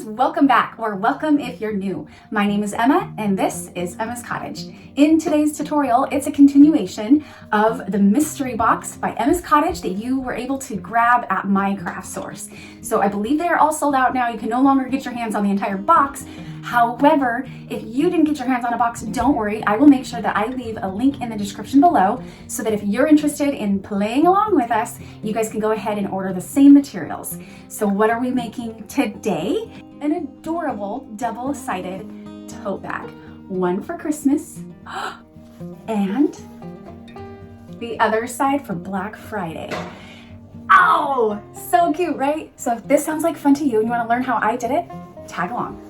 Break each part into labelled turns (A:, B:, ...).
A: welcome back, or welcome if you're new. My name is Emma and this is Emma's Cottage. In today's tutorial, it's a continuation of the mystery box by Emma's Cottage that you were able to grab at my craft source. So I believe they are all sold out now. You can no longer get your hands on the entire box. However, if you didn't get your hands on a box, don't worry. I will make sure that I leave a link in the description below so that if you're interested in playing along with us, you guys can go ahead and order the same materials. So what are we making today? An adorable double-sided tote bag. One for Christmas and the other side for Black Friday. Oh, so cute, right? So if this sounds like fun to you and you want to learn how I did it, tag along.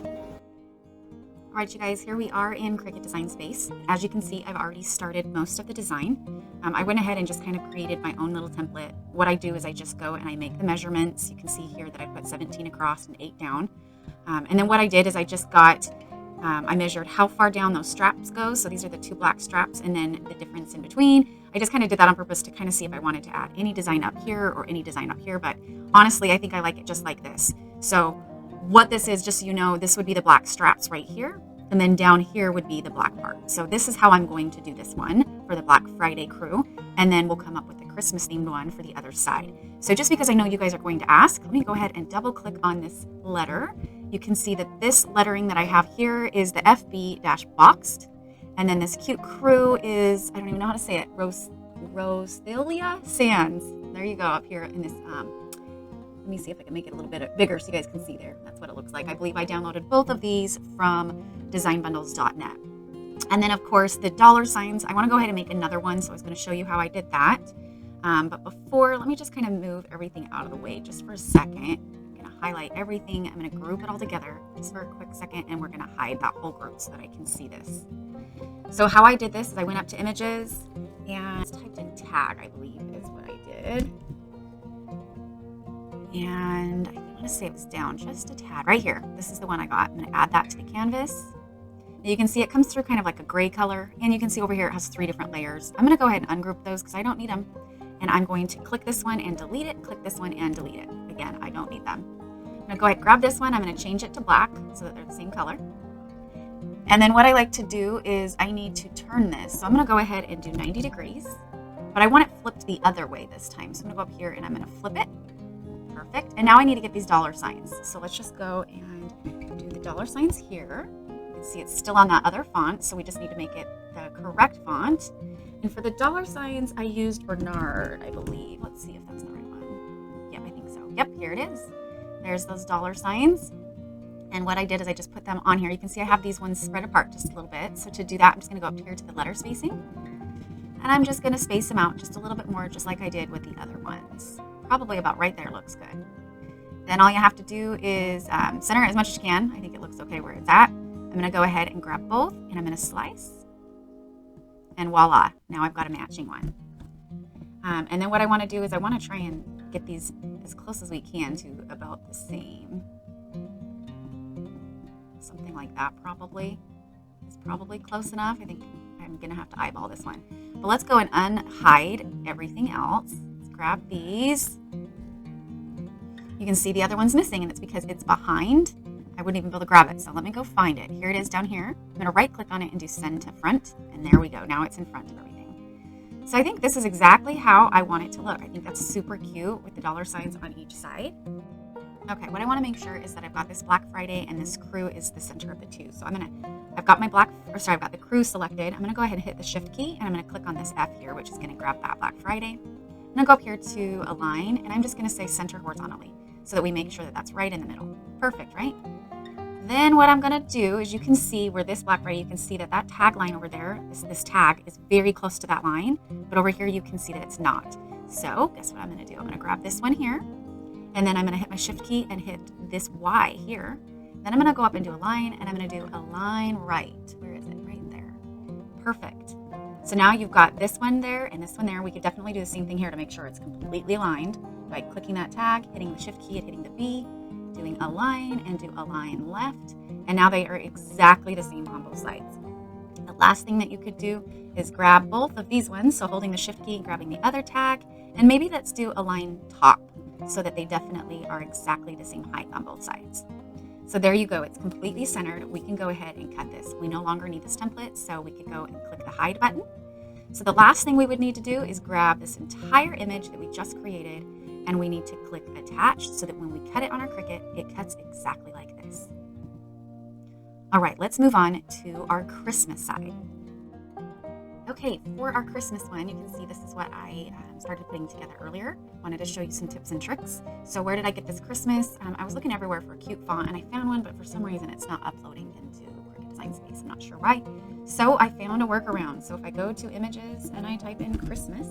B: All right, you guys, here we are in Cricut Design Space. As you can see, I've already started most of the design. I went ahead and just kind of created my own little template. What I do is I just go and I make the measurements. You can see here that I put 17 across and 8 down. And then what I did is I just got, I measured how far down those straps go. So these are the 2 black straps and then the difference in between. I just kind of did that on purpose to kind of see if I wanted to add any design up here or any design up here. But honestly, I think I like it just like this. So what this is, just so you know, this would be the black straps right here. And then down here would be the black part. So this is how I'm going to do this one for the Black Friday crew. And then we'll come up with the Christmas themed one for the other side. So just because I know you guys are going to ask, let me go ahead and double click on this letter. You can see that this lettering that I have here is the FB-boxed. And then this cute crew is, I don't even know how to say it, Roselia Sands. There you go, up here in this, let me see if I can make it a little bit bigger so you guys can see there. That's what it looks like. I believe I downloaded both of these from designbundles.net. And then of course the dollar signs, I want to go ahead and make another one. So I was going to show you how I did that. But before, let me just kind of move everything out of the way just for a second. I'm going to highlight everything. I'm going to group it all together just for a quick second. And we're going to hide that whole group so that I can see this. So how I did this is I went up to images and typed in tag, I believe is what I did. And I want to say it was down just a tad right here. This is the one I got. I'm going to add that to the canvas. Now you can see it comes through kind of like a gray color, and you can see over here it has 3 different layers. I'm going to go ahead and ungroup those because I don't need them. And I'm going to click this one and delete it, click this one and delete it. Again, I don't need them. I'm going to go ahead and grab this one. I'm going to change it to black so that they're the same color. And then what I like to do is I need to turn this. So I'm going to go ahead and do 90 degrees, but I want it flipped the other way this time. So I'm going to go up here and I'm going to flip it. Perfect. And now I need to get these dollar signs. So let's just go and do the dollar signs here. You can see it's still on that other font, so we just need to make it the correct font. And for the dollar signs, I used Bernard, I believe. Let's see if that's the right one. Yep, I think so. Yep, here it is. There's those dollar signs. And what I did is I just put them on here. You can see I have these ones spread apart just a little bit. So to do that, I'm just going to go up here to the letter spacing. And I'm just going to space them out just a little bit more, just like I did with the other ones. Probably about right there looks good. Then all you have to do is center it as much as you can. I think it looks okay where it's at. I'm going to go ahead and grab both and I'm going to slice. And voila, now I've got a matching one. And then what I want to do is I want to try and get these as close as we can to about the same. Something like that probably. It's probably close enough. I think I'm going to have to eyeball this one. But let's go and unhide everything else. Grab these. You can see the other one's missing and it's because it's behind. I wouldn't even be able to grab it. So let me go find it. Here it is down here. I'm going to right click on it and do send to front. And there we go. Now it's in front of everything. So I think this is exactly how I want it to look. I think that's super cute with the dollar signs on each side. Okay, what I want to make sure is that I've got this Black Friday and this crew is the center of the two. So I've got I've got the crew selected. I'm going to go ahead and hit the shift key and I'm going to click on this F here, which is going to grab that Black Friday. I'm going to go up here to align, and I'm just going to say center horizontally so that we make sure that that's right in the middle. Perfect, right? Then what I'm going to do is you can see where this Black Friday, you can see that that tag line over there, this tag is very close to that line, but over here you can see that it's not. So guess what I'm going to do? I'm going to grab this one here, and then I'm going to hit my shift key and hit this Y here. Then I'm going to go up and do align, and I'm going to do align right. Where is it? Right there. Perfect. So now you've got this one there and this one there. We could definitely do the same thing here to make sure it's completely aligned by clicking that tag, hitting the shift key and hitting the B, doing align and do align left. And now they are exactly the same on both sides. The last thing that you could do is grab both of these ones. So holding the shift key and grabbing the other tag, and maybe let's do align top so that they definitely are exactly the same height on both sides. So there you go. It's completely centered. We can go ahead and cut this. We no longer need this template, so we could go and click the hide button. So the last thing we would need to do is grab this entire image that we just created, and we need to click attach so that when we cut it on our Cricut, it cuts exactly like this. All right, let's move on to our Christmas side. Okay, for our Christmas one, you can see this is what I started putting together earlier. Wanted to show you some tips and tricks. So where did I get this Christmas? I was looking everywhere for a cute font, and I found one, but for some reason it's not uploading into Cricut Design Space. I'm not sure why. So I found a workaround. So if I go to images and I type in Christmas,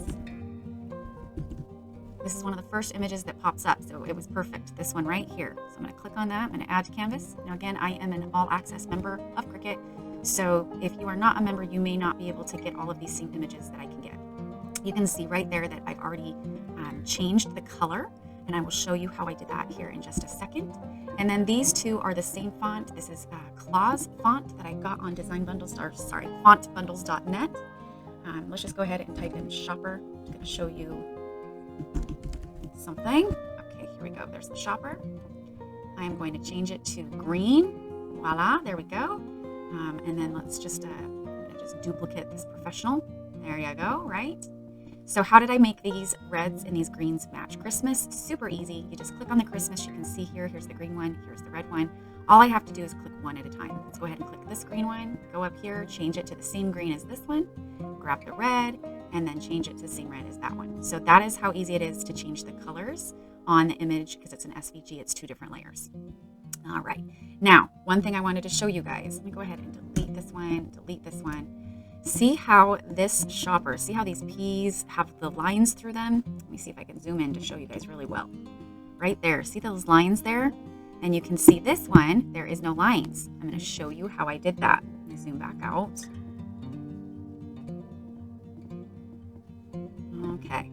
B: this is one of the first images that pops up. So it was perfect, this one right here. So I'm gonna click on that, I'm gonna add to canvas. Now again, I am an all access member of Cricut. So if you are not a member, you may not be able to get all of these same images that I can get. You can see right there that I've already changed the color, and I will show you how I did that here in just a second. And then these two are the same font. This is Claus font that I got on fontbundles.net. Let's just go ahead and type in shopper. I'm going to show you something. Okay, here we go. There's the shopper. I am going to change it to green. Voila, there we go. And then let's just, I'm gonna just duplicate this professional. There you go, right? So how did I make these reds and these greens match Christmas? Super easy. You just click on the Christmas. You can see here's the green one, here's the red one. All I have to do is click one at a time. Let's go ahead and click this green one, go up here, change it to the same green as this one, grab the red, and then change it to the same red as that one. So that is how easy it is to change the colors on the image because it's an SVG, it's 2 different layers. All right, now, one thing I wanted to show you guys, let me go ahead and delete this one. See how this shopper, see how these P's have the lines through them? Let me see if I can zoom in to show you guys really well. Right there, see those lines there? And you can see this one, there is no lines. I'm gonna show you how I did that. Let me zoom back out. Okay,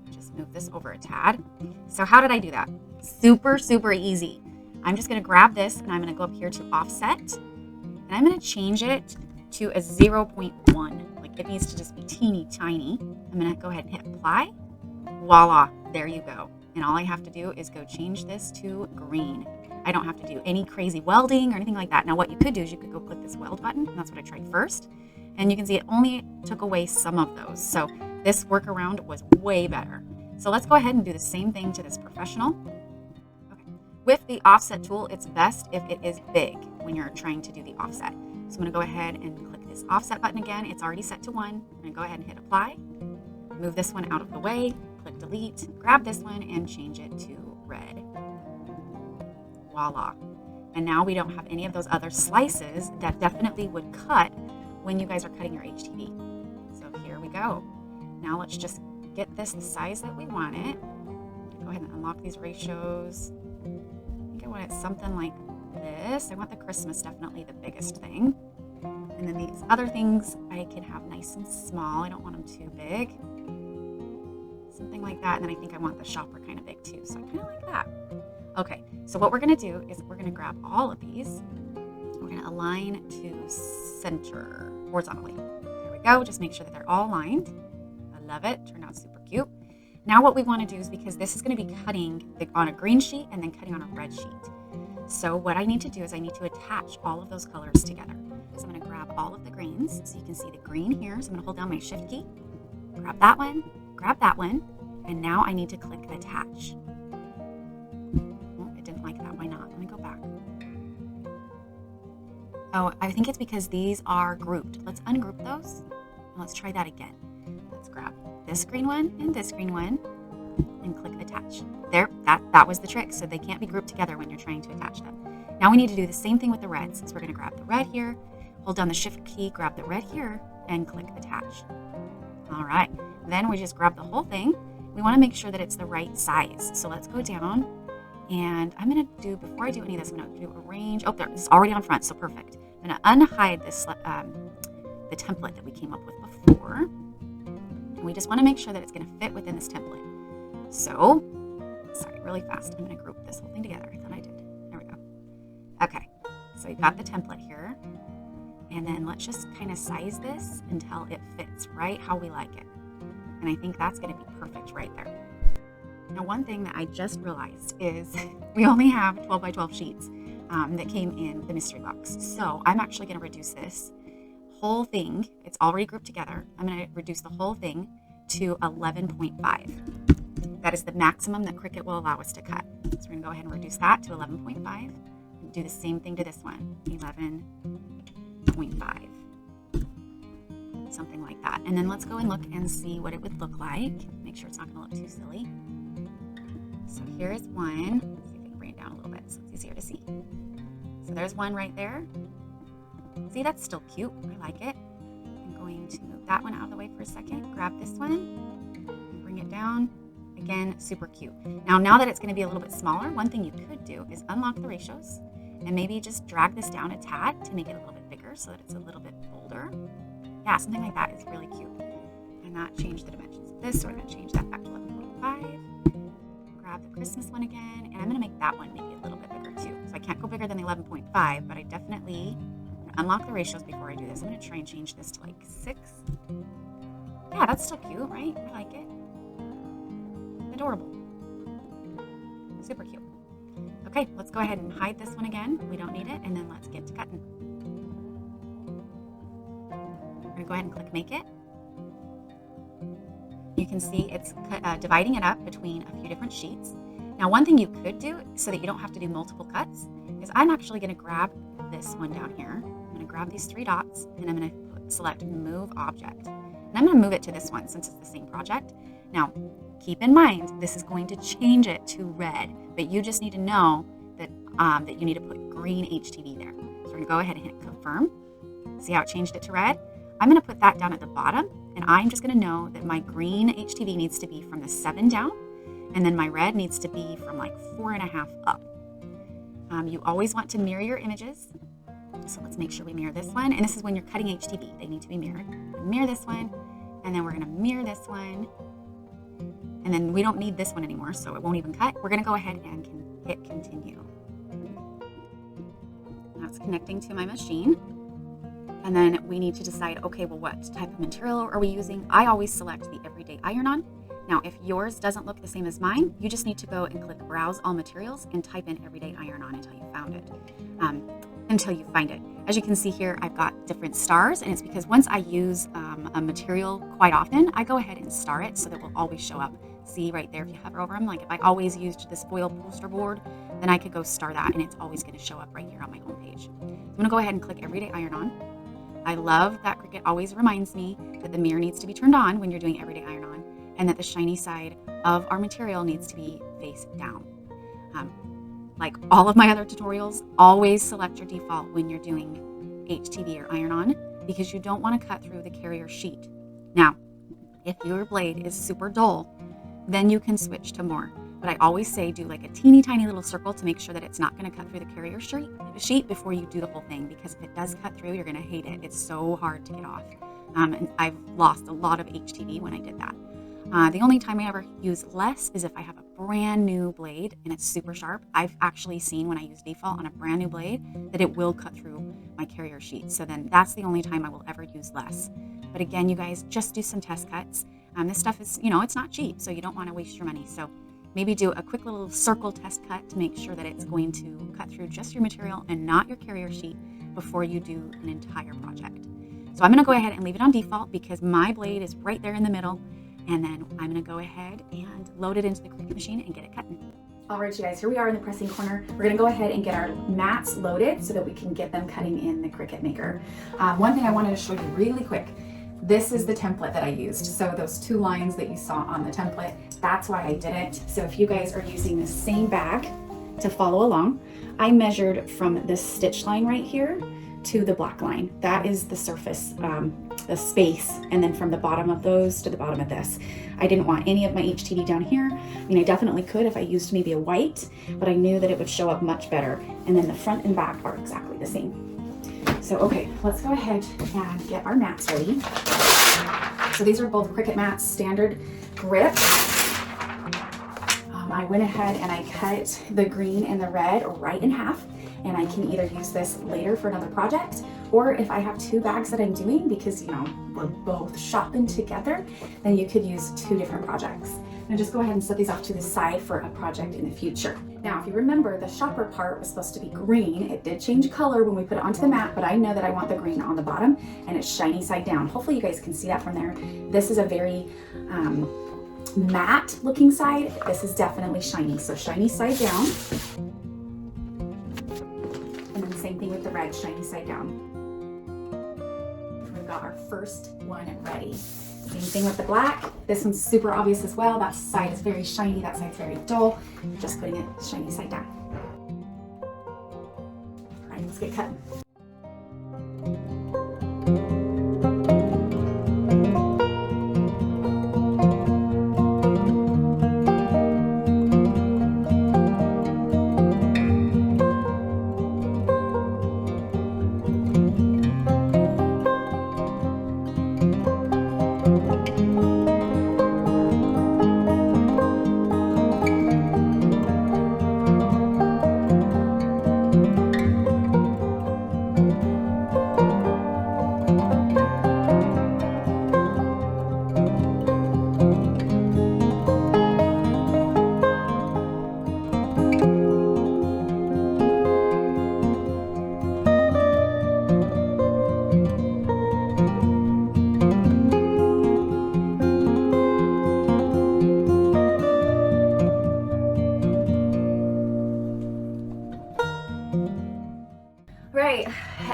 B: just move this over a tad. So how did I do that? Super, super easy. I'm just gonna grab this and I'm gonna go up here to offset and I'm gonna change it to a 0.1. Like it needs to just be teeny tiny. I'm gonna go ahead and hit apply. Voila, there you go. And all I have to do is go change this to green. I don't have to do any crazy welding or anything like that. Now what you could do is you could go click this weld button, and that's what I tried first. And you can see it only took away some of those. So this workaround was way better. So let's go ahead and do the same thing to this professional. With the offset tool, it's best if it is big when you're trying to do the offset. So I'm gonna go ahead and click this offset button again. It's already set to 1. I'm gonna go ahead and hit apply. Move this one out of the way, click delete, grab this one and change it to red. Voila. And now we don't have any of those other slices that definitely would cut when you guys are cutting your HTV. So here we go. Now let's just get this the size that we want it. Go ahead and unlock these ratios. I want it something like this. I want the Christmas definitely the biggest thing. And then these other things I can have nice and small. I don't want them too big. Something like that. And then I think I want the shopper kind of big too. So I kind of like that. Okay, so what we're going to do is we're going to grab all of these. We're going to align to center horizontally. There we go. Just make sure that they're all aligned. I love it. Turned out super cute. Now what we want to do is, because this is going to be cutting on a green sheet and then cutting on a red sheet. So what I need to do is I need to attach all of those colors together. So I'm going to grab all of the greens. So you can see the green here. So I'm going to hold down my shift key, grab that one, and now I need to click attach. Oh, it didn't like that. Why not? Let me go back. Oh, I think it's because these are grouped. Let's ungroup those and let's try that again. Let's grab this green one and this green one and click attach. There, that was the trick. So they can't be grouped together when you're trying to attach them. Now we need to do the same thing with the reds. So we're going to grab the red here, hold down the shift key, grab the red here, and click attach. All right, then we just grab the whole thing. We want to make sure that it's the right size. So let's go down, and I'm going to do, before I do any of this, I'm going to do arrange. Oh, there, it's already on front, so perfect. I'm going to unhide this, the template that we came up with before. And we just want to make sure that it's going to fit within this template. So, sorry, really fast. I'm going to group this whole thing together. I thought I did. There we go. Okay, so we've got the template here. And then let's just kind of size this until it fits right how we like it. And I think that's going to be perfect right there. Now, one thing that I just realized is we only have 12 by 12 sheets. that came in the mystery box. So I'm actually going to reduce this whole thing. It's already grouped together. I'm going to reduce the whole thing to 11.5. That is the maximum that Cricut will allow us to cut. So we're going to go ahead and reduce that to 11.5 and do the same thing to this one, 11.5. Something like that. And then let's go and look and see what it would look like. Make sure it's not going to look too silly. So here's one. Let's see if we can bring it down a little bit so it's easier to see. So there's one right there. See, that's still cute. I like it. I'm going to move that one out of the way for a second. Grab this one and bring it down. Again, super cute. Now that it's going to be a little bit smaller, one thing you could do is unlock the ratios and maybe just drag this down a tad to make it a little bit bigger so that it's a little bit bolder. Yeah, something like that is really cute. And not change the dimensions of this, so we're going to change that back to 11.5. Grab the Christmas one again, and I'm going to make that one maybe a little bit bigger too. So I can't go bigger than the 11.5, but I definitely unlock the ratios before I do this. I'm going to try and change this to like 6. Yeah, that's still cute, right? I like it. Adorable. Super cute. Okay, let's go ahead and hide this one again. We don't need it, and then let's get to cutting. We're going to go ahead and click Make It. You can see it's dividing it up between a few different sheets. Now, one thing you could do so that you don't have to do multiple cuts is I'm actually going to grab this one down here. I'm going to grab these 3 dots, and I'm going to select Move Object. And I'm going to move it to this one since it's the same project. Now, keep in mind, this is going to change it to red, but you just need to know that, that you need to put green HTV there. So we're going to go ahead and hit Confirm. See how it changed it to red? I'm going to put that down at the bottom, and I'm just going to know that my green HTV needs to be from the 7 down, and then my red needs to be from like 4.5 up. You always want to mirror your images. So let's make sure we mirror this one. And this is when you're cutting HTV. They need to be mirrored. Mirror this one, and then we're going to mirror this one. And then we don't need this one anymore, so it won't even cut. We're going to go ahead and hit Continue. That's connecting to my machine. And then we need to decide, okay, well, what type of material are we using? I always select the Everyday Iron-On. Now, if yours doesn't look the same as mine, you just need to go and click Browse All Materials and type in Everyday Iron-On until you found it. Until you find it. As you can see here, I've got different stars, and it's because once I use a material quite often, I go ahead and star it so that it will always show up. See right there if you hover over them, like if I always used this foil poster board, then I could go star that, and it's always going to show up right here on my home page. So I'm going to go ahead and click Everyday Iron-On. I love that Cricut always reminds me that the mirror needs to be turned on when you're doing Everyday Iron-On, and that the shiny side of our material needs to be face down. Like all of my other tutorials, always select your default when you're doing HTV or iron-on, because you don't want to cut through the carrier sheet. Now, if your blade is super dull, then you can switch to more. But I always say do like a teeny tiny little circle to make sure that it's not going to cut through the carrier sheet before you do the whole thing, because if it does cut through, you're going to hate it. It's so hard to get off. And I've lost a lot of HTV when I did that. The only time I ever use less is if I have a brand new blade and it's super sharp. I've actually seen when I use default on a brand new blade that it will cut through my carrier sheet. So then that's the only time I will ever use less. But again, you guys, just do some test cuts. This stuff is, it's not cheap, so you don't want to waste your money. So maybe do a quick little circle test cut to make sure that it's going to cut through just your material and not your carrier sheet before you do an entire project. So I'm going to go ahead and leave it on default because my blade is right there in the middle. And then I'm going to go ahead and load it into the Cricut machine and get it cutting.
A: All right, you guys, here we are in the pressing corner. We're going to go ahead and get our mats loaded so that we can get them cutting in the Cricut Maker. One thing I wanted to show you really quick. This is the template that I used. So those 2 lines that you saw on the template, that's why I did it. So if you guys are using the same bag to follow along, I measured from this stitch line right here to the black line. That is the surface, the space, and then from the bottom of those to the bottom of this. I didn't want any of my HTV down here. I mean, I definitely could if I used maybe a white, but I knew that it would show up much better. And then the front and back are exactly the same. So, okay, let's go ahead and get our mats ready. So these are both Cricut mats, standard grip. I went ahead and I cut the green and the red right in half. And I can either use this later for another project, or if I have 2 bags that I'm doing, because we're both shopping together, then you could use 2 different projects. And just go ahead and set these off to the side for a project in the future. Now, if you remember, the shopper part was supposed to be green. It did change color when we put it onto the mat, but I know that I want the green on the bottom, and it's shiny side down. Hopefully you guys can see that from there. This is a very matte looking side. This is definitely shiny, so shiny side down. And then same thing with the red, shiny side down. We've got our first one ready. Same thing with the black. This one's super obvious as well. That side is very shiny, that side's very dull. Just putting it shiny side down. All right, let's get cutting. Right,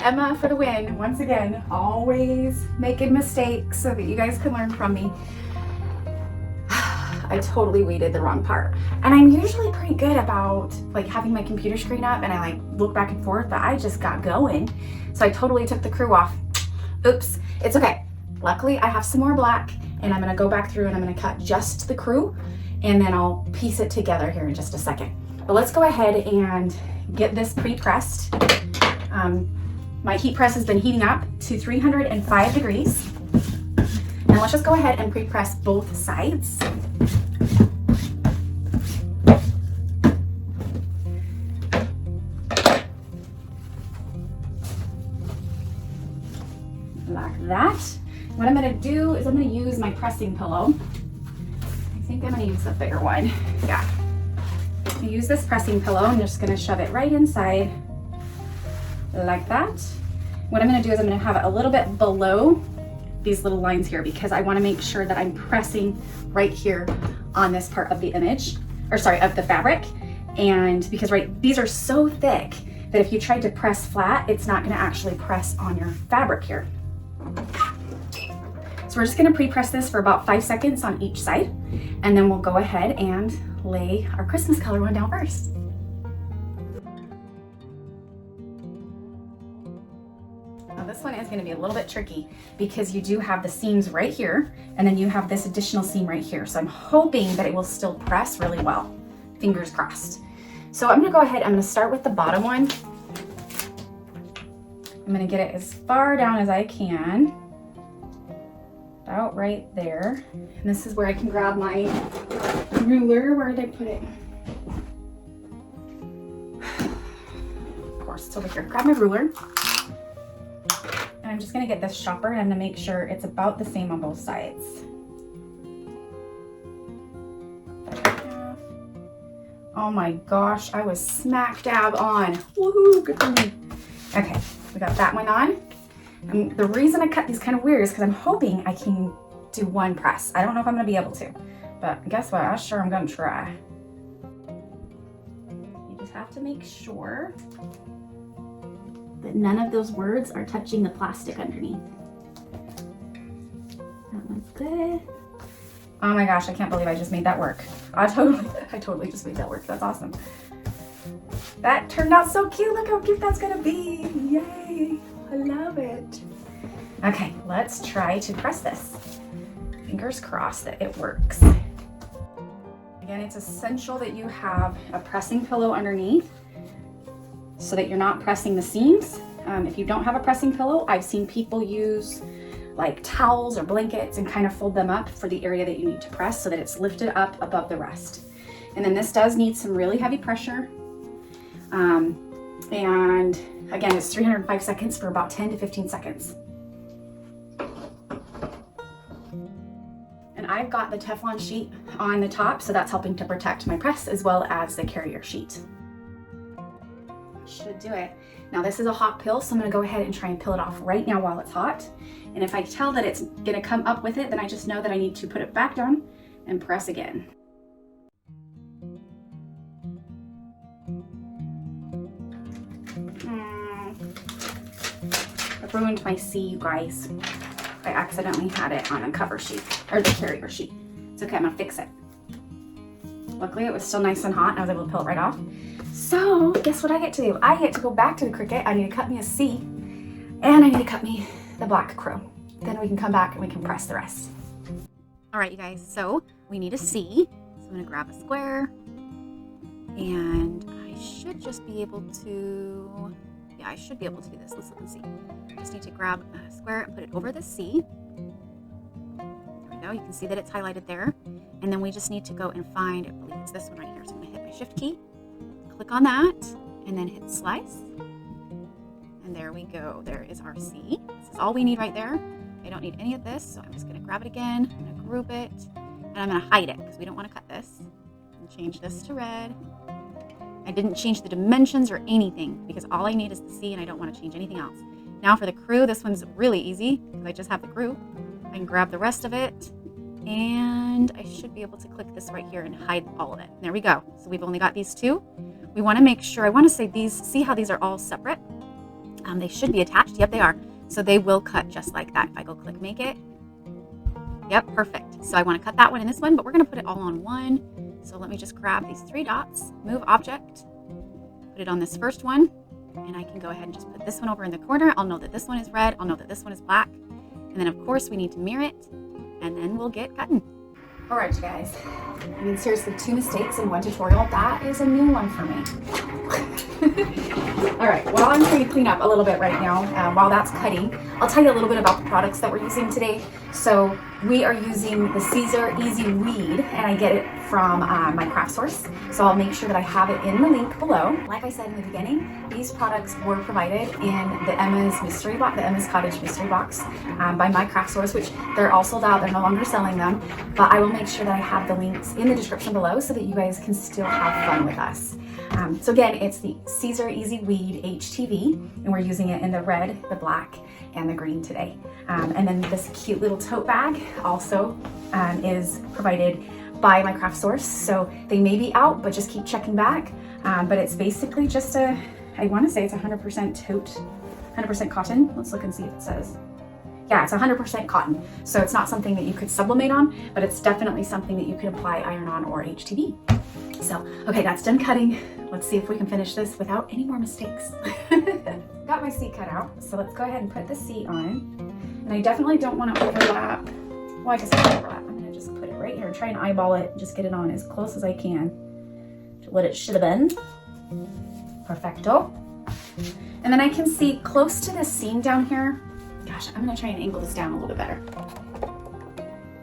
A: Emma for the win. Once again, always making mistakes so that you guys can learn from me. I totally weeded the wrong part. And I'm usually pretty good about like having my computer screen up and I like look back and forth, but I just got going. So I totally took the crew off. Oops, it's okay. Luckily I have some more black and I'm gonna go back through and I'm gonna cut just the crew and then I'll piece it together here in just a second. But let's go ahead and get this pre-pressed. My heat press has been heating up to 305 degrees. And let's just go ahead and pre-press both sides. Like that. What I'm gonna do is I'm gonna use my pressing pillow. I think I'm gonna use the bigger one. Yeah. I'm gonna use this pressing pillow. I'm just gonna shove it right inside like that. What I'm going to do is I'm going to have it a little bit below these little lines here because I want to make sure that I'm pressing right here on this part of the image, or sorry, of the fabric. And because these are so thick that if you tried to press flat, it's not going to actually press on your fabric here. So we're just going to pre-press this for about 5 seconds on each side, and then we'll go ahead and lay our Christmas color one down first. This one is going to be a little bit tricky because you do have the seams right here and then you have this additional seam right here. So I'm hoping that it will still press really well. Fingers crossed. So I'm going to go ahead. I'm going to start with the bottom one. I'm going to get it as far down as I can. About right there. And this is where I can grab my ruler. Where did I put it? Of course, it's over here. Grab my ruler. And I'm just going to get this shopper and I'm going to make sure it's about the same on both sides. Oh my gosh, I was smack dab on. Woohoo, good for me. Okay, we got that one on. And the reason I cut these kind of weird is because I'm hoping I can do one press. I don't know if I'm going to be able to, but guess what? I sure am going to try. You just have to make sure that none of those words are touching the plastic underneath. That one's good. Oh my gosh, I can't believe I just made that work. I totally just made that work. That's awesome. That turned out so cute. Look how cute that's gonna be. Yay, I love it. Okay, let's try to press this. Fingers crossed that it works. Again, it's essential that you have a pressing pillow underneath so that you're not pressing the seams. If you don't have a pressing pillow, I've seen people use like towels or blankets and kind of fold them up for the area that you need to press so that it's lifted up above the rest. And then this does need some really heavy pressure. And again, it's 305 seconds for about 10 to 15 seconds. And I've got the Teflon sheet on the top, so that's helping to protect my press as well as the carrier sheet. Should do it. Now this is a hot pill, so I'm gonna go ahead and try and peel it off right now while it's hot. And if I tell that it's gonna come up with it, then I just know that I need to put it back down and press again. I've ruined my C, you guys. I accidentally had it on a cover sheet, or the carrier sheet. It's okay, I'm gonna fix it. Luckily it was still nice and hot and I was able to peel it right off. So guess what I get to do? I get to go back to the Cricut. I need to cut me a C, and I need to cut me the black crow. Then we can come back and we can press the rest.
B: All right, you guys, so we need a C. So I'm gonna grab a square, and I should just be able to, yeah, I should be able to do this. Let's look and see. I just need to grab a square and put it over the C. There we go, you can see that it's highlighted there. And then we just need to go and find, I believe it's this one right here. So I'm gonna hit my shift key, click on that, and then hit slice. And there we go, there is our C. This is all we need right there. I don't need any of this, so I'm just gonna grab it again, I'm gonna group it, and I'm gonna hide it because we don't wanna cut this. And change this to red. I didn't change the dimensions or anything because all I need is the C and I don't wanna change anything else. Now for the crew, this one's really easy because I just have the crew. I can grab the rest of it, and I should be able to click this right here and hide all of it. There we go. So we've only got these two. We wanna make sure, I wanna say these, see how these are all separate? They should be attached, yep they are. So they will cut just like that. If I go click make it, yep, perfect. So I wanna cut that one and this one, but we're gonna put it all on one. So let me just grab these three dots, move object, put it on this first one, and I can go ahead and just put this one over in the corner. I'll know that this one is red, I'll know that this one is black. And then of course we need to mirror it, and then we'll get cutting.
A: All right, you guys. I mean, seriously, 2 mistakes in one tutorial. That is a new one for me. All right, while I'm trying to clean up a little bit right now, while that's cutting, I'll tell you a little bit about the products that we're using today. So we are using the Siser EasyWeed, and I get it from my craft source. So I'll make sure that I have it in the link below. Like I said in the beginning, these products were provided in the Emma's mystery box, the Emma's Cottage mystery box by my craft source, which they're all sold out. They're no longer selling them, but I will make sure that I have the links in the description below so that you guys can still have fun with us. So again, it's the Siser EasyWeed HTV, and we're using it in the red, the black, and the green today. And then this cute little tote bag also is provided by my craft source. So they may be out, but just keep checking back. But it's basically just I wanna say it's 100% tote, 100% cotton. Let's look and see if it says. Yeah, it's 100% cotton. So it's not something that you could sublimate on, but it's definitely something that you can apply iron on or HTV. So, okay, that's done cutting. Let's see if we can finish this without any more mistakes. Got my C cut out, so let's go ahead and put the C on. And I definitely don't want to overlap. Well, I guess I can overlap. I'm gonna just put it right here, try and eyeball it, just get it on as close as I can to what it should have been. Perfecto. And then I can see close to this seam down here. Gosh, I'm gonna try and angle this down a little bit better.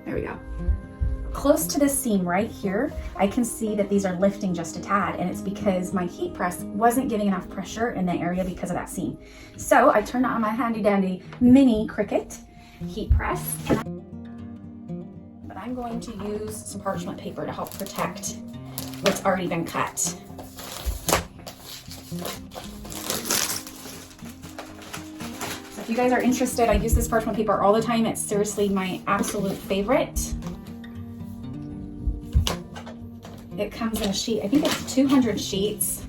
A: There we go. Close to this seam right here, I can see that these are lifting just a tad, and it's because my heat press wasn't giving enough pressure in the area because of that seam. So I turned on my handy dandy mini Cricut heat press, but I'm going to use some parchment paper to help protect what's already been cut. So if you guys are interested, I use this parchment paper all the time. It's seriously my absolute favorite. It comes in a sheet, I think it's 200 sheets,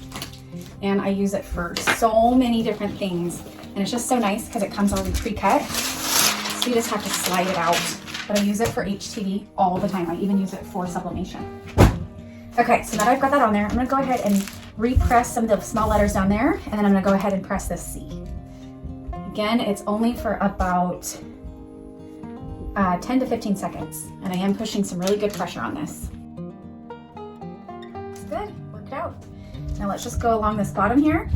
A: and I use it for so many different things. And it's just so nice because it comes already pre-cut, so you just have to slide it out. But I use it for HTV all the time. I even use it for sublimation. Okay, so now that I've got that on there, I'm gonna go ahead and repress some of the small letters down there, and then I'm gonna go ahead and press this C. Again, it's only for about 10 to 15 seconds, and I am pushing some really good pressure on this. Good, worked out. Now let's just go along this bottom here.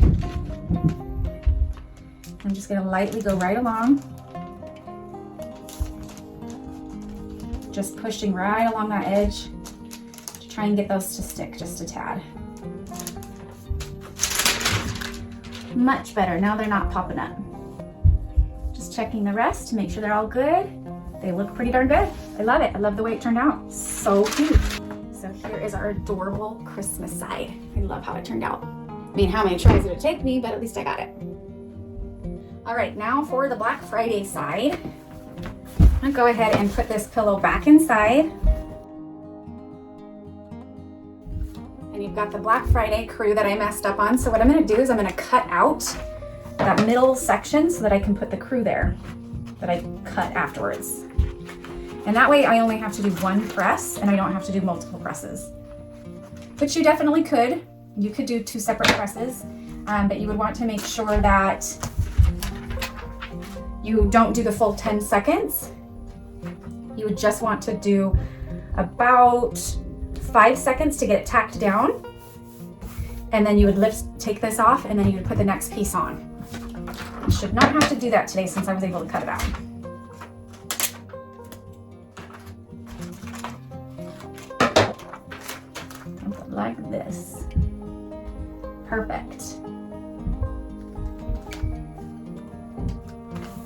A: I'm just gonna lightly go right along. Just pushing right along that edge to try and get those to stick just a tad. Much better, now they're not popping up. Just checking the rest to make sure they're all good. They look pretty darn good. I love it. I love the way it turned out. So cute. So here is our adorable Christmas side. I love how it turned out. I mean, how many tries did it take me, but at least I got it. All right, now for the Black Friday side. I'm gonna go ahead and put this pillow back inside. And you've got the Black Friday crew that I messed up on. So what I'm gonna do is I'm gonna cut out that middle section so that I can put the crew there that I cut afterwards. And that way I only have to do one press and I don't have to do multiple presses. Which you definitely could. You could do 2 separate presses, but you would want to make sure that you don't do the full 10 seconds. You would just want to do about 5 seconds to get it tacked down. And then you would take this off, and then you would put the next piece on. You should not have to do that today since I was able to cut it out. Like this. Perfect.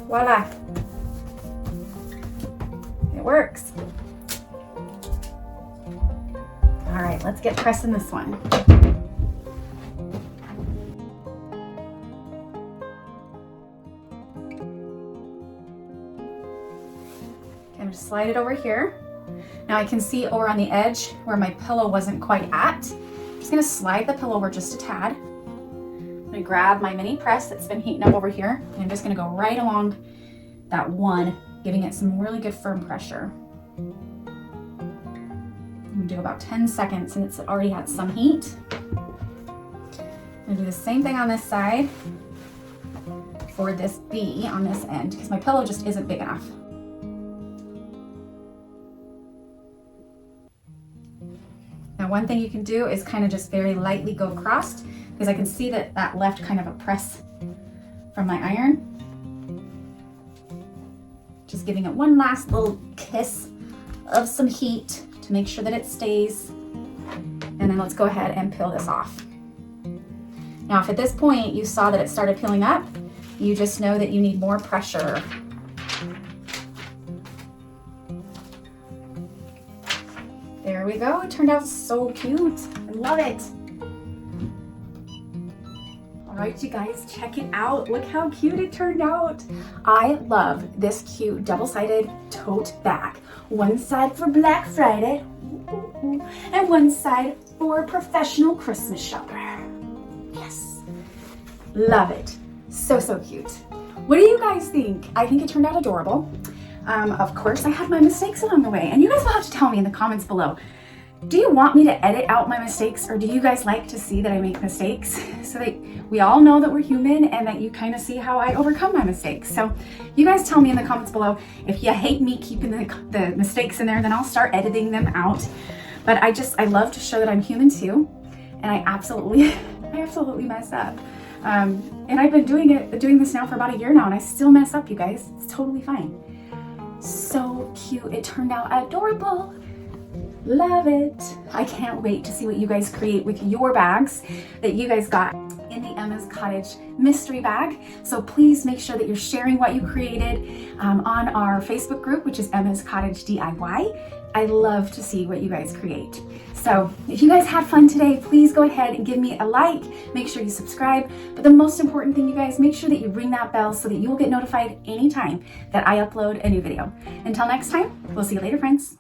A: Voila. It works. All right, let's get pressing this one. Okay, I'm just slide it over here. Now I can see over on the edge where my pillow wasn't quite at. I'm just gonna slide the pillow over just a tad. I'm gonna grab my mini press that's been heating up over here, and I'm just gonna go right along that one, giving it some really good firm pressure. I'm gonna do about 10 seconds and it's already had some heat. I'm gonna do the same thing on this side for this B on this end because my pillow just isn't big enough. Now one thing you can do is kind of just very lightly go across because I can see that left kind of a press from my iron. Just giving it one last little kiss of some heat to make sure that it stays. And then let's go ahead and peel this off. Now if at this point you saw that it started peeling up, you just know that you need more pressure. There we go. It turned out so cute. I love it. All right, you guys, check it out. Look how cute it turned out. I love this cute double-sided tote bag. One side for Black Friday and one side for a professional Christmas shopper. Yes. Love it. So, so cute. What do you guys think? I think it turned out adorable. Of course, I had my mistakes along the way, and you guys will have to tell me in the comments below. Do you want me to edit out my mistakes, or do you guys like to see that I make mistakes so that we all know that we're human and that you kind of see how I overcome my mistakes? So you guys tell me in the comments below. If you hate me keeping the mistakes in there, then I'll start editing them out. But I love to show that I'm human too, and I absolutely mess up. And I've been doing this now for about a year now, and I still mess up, you guys. It's totally fine. So cute. It turned out adorable. Love it. I can't wait to see what you guys create with your bags that you guys got in the Emma's Cottage mystery bag. So please make sure that you're sharing what you created on our Facebook group, which is Emma's Cottage DIY. I love to see what you guys create. So if you guys had fun today, please go ahead and give me a like. Make sure you subscribe. But the most important thing, you guys, make sure that you ring that bell so that you will get notified anytime that I upload a new video. Until next time, we'll see you later, friends.